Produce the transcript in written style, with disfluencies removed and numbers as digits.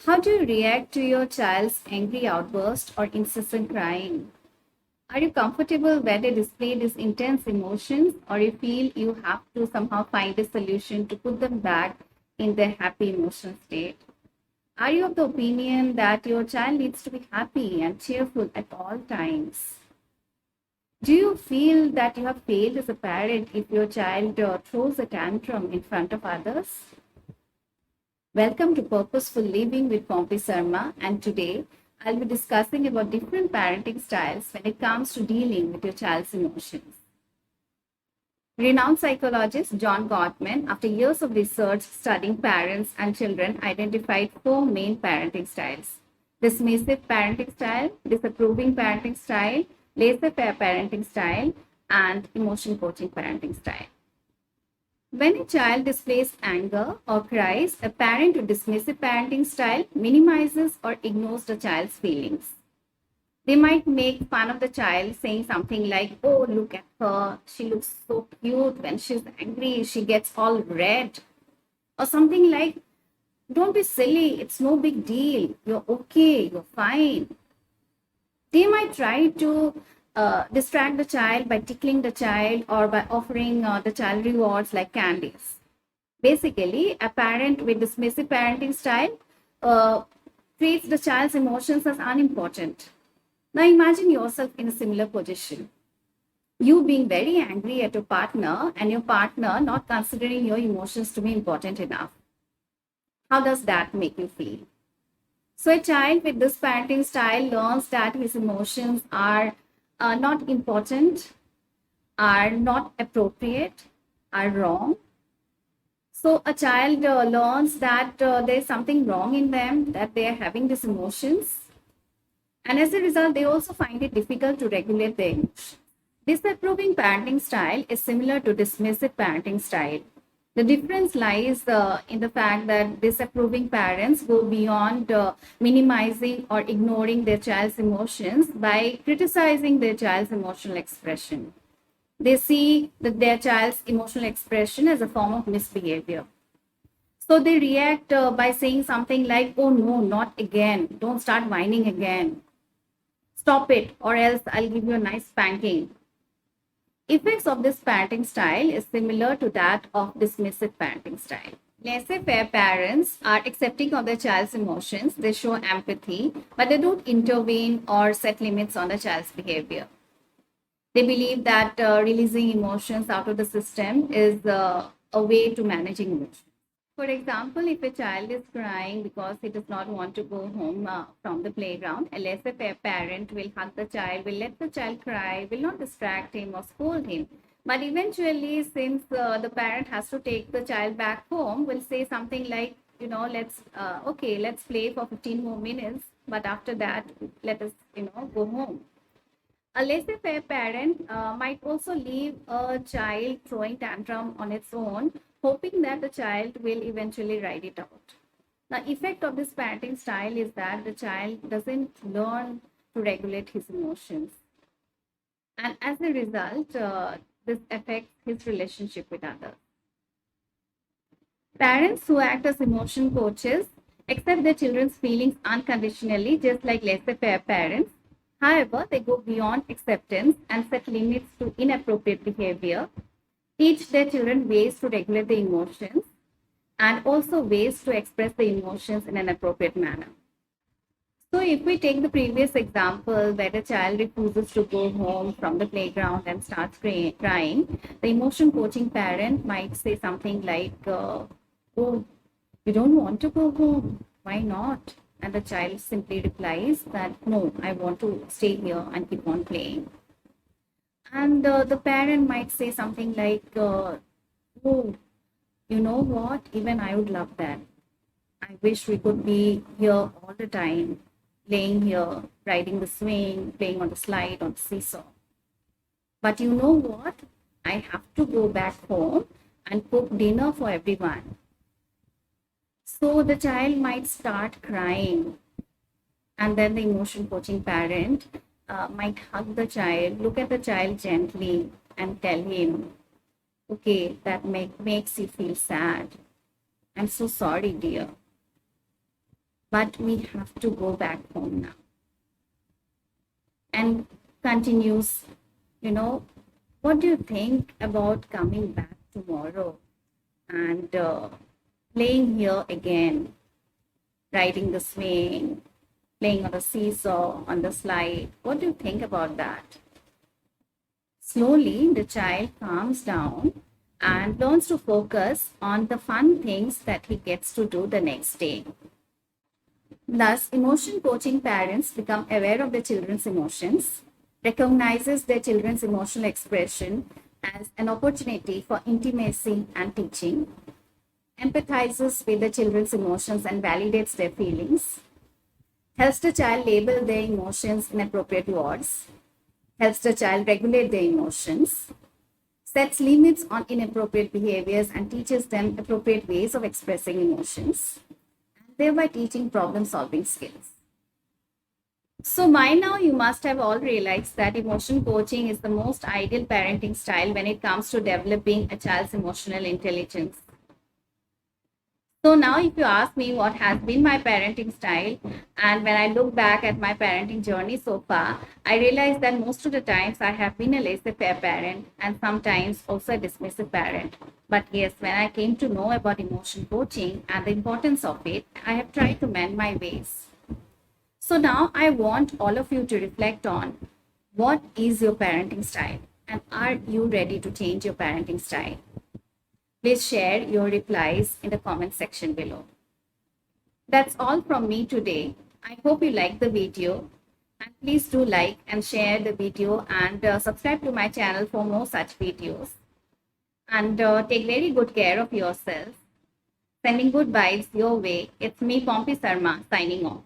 How do you react to your child's angry outburst or incessant crying? Are you comfortable when they display these intense emotions, or you feel you have to somehow find a solution to put them back in their happy emotional state? Are you of the opinion that your child needs to be happy and cheerful at all times? Do you feel that you have failed as a parent if your child throws a tantrum in front of others? Welcome to Purposeful Living with Pompey Sharma, and today I'll be discussing about different parenting styles when it comes to dealing with your child's emotions. Renowned psychologist John Gottman, after years of research studying parents and children, identified four main parenting styles: dismissive parenting style, disapproving parenting style, laissez-faire parenting style, and emotion coaching parenting style. When a child displays anger or cries, a parent with dismissive parenting style minimizes or ignores the child's feelings. They might make fun of the child, saying something like, "Oh, look at her. She looks so cute. When she's angry, she gets all red." Or something like, "Don't be silly. It's no big deal. You're okay. You're fine." They might try to distract the child by tickling the child or by offering the child rewards like candies. Basically, a parent with dismissive parenting style uh, treats the child's emotions as unimportant. Now, imagine yourself in a similar position. You being very angry at your partner and your partner not considering your emotions to be important enough. How does that make you feel? So, a child with this parenting style learns that his emotions are not important, are not appropriate, are wrong. So, a child learns that there's something wrong in them, that they are having these emotions. And as a result, they also find it difficult to regulate their emotions. Disapproving parenting style is similar to dismissive parenting style. The difference lies in the fact that disapproving parents go beyond minimizing or ignoring their child's emotions by criticizing their child's emotional expression. They see that their child's emotional expression as a form of misbehavior. So they react by saying something like, "Oh no, not again. Don't start whining again. Stop it, or else I'll give you a nice spanking." Effects of this parenting style is similar to that of dismissive parenting style. Laissez-faire parents are accepting of their child's emotions. They show empathy, but they don't intervene or set limits on the child's behavior. They believe that releasing emotions out of the system is a way to managing emotions. For example, if a child is crying because he does not want to go home from the playground, a laissez-faire parent will hug the child, will let the child cry, will not distract him or scold him. But eventually, since the parent has to take the child back home, will say something like, let's play for 15 more minutes, but after that, let us, go home. A laissez-faire parent might also leave a child throwing tantrum on its own, hoping that the child will eventually ride it out. The effect of this parenting style is that the child doesn't learn to regulate his emotions. And as a result, this affects his relationship with others. Parents who act as emotion coaches accept their children's feelings unconditionally, just like laissez-faire parents. However, they go beyond acceptance and set limits to inappropriate behavior, teach their children ways to regulate the emotions, and also ways to express the emotions in an appropriate manner. So, if we take the previous example where the child refuses to go home from the playground and starts crying, the emotion coaching parent might say something like, "Oh, you don't want to go home. Why not?" And the child simply replies that, "No, I want to stay here and keep on playing." And the parent might say something like, "Oh, you know what? Even I would love that. I wish we could be here all the time, playing here, riding the swing, playing on the slide, on the seesaw. But you know what? I have to go back home and cook dinner for everyone." So the child might start crying, and then the emotion coaching parent might hug the child, look at the child gently, and tell him, "Okay, that makes you feel sad. I'm so sorry, dear. but we have to go back home now. And continues, you know, what do you think about coming back tomorrow and playing here again, riding the swing, playing on the seesaw, on the slide? What do you think about that? Slowly, the child calms down and learns to focus on the fun things that he gets to do the next day. Thus, emotion coaching parents become aware of their children's emotions, recognizes their children's emotional expression as an opportunity for intimacy and teaching, empathizes with the children's emotions and validates their feelings, helps the child label their emotions in appropriate words, helps the child regulate their emotions, sets limits on inappropriate behaviors and teaches them appropriate ways of expressing emotions, thereby teaching problem solving skills. So, by now, you must have all realized that emotion coaching is the most ideal parenting style when it comes to developing a child's emotional intelligence. So, now, if you ask me what has been my parenting style, and when I look back at my parenting journey so far, I realize that most of the times I have been a laissez faire parent and sometimes also a dismissive parent. But yes, when I came to know about emotion coaching and the importance of it, I have tried to mend my ways. So now I want all of you to reflect on what is your parenting style and are you ready to change your parenting style? Please share your replies in the comment section below. That's all from me today. I hope you liked the video and please do like and share the video and subscribe to my channel for more such videos. And take very good care of yourself. Sending good vibes your way. It's me, Pompey Sarma, signing off.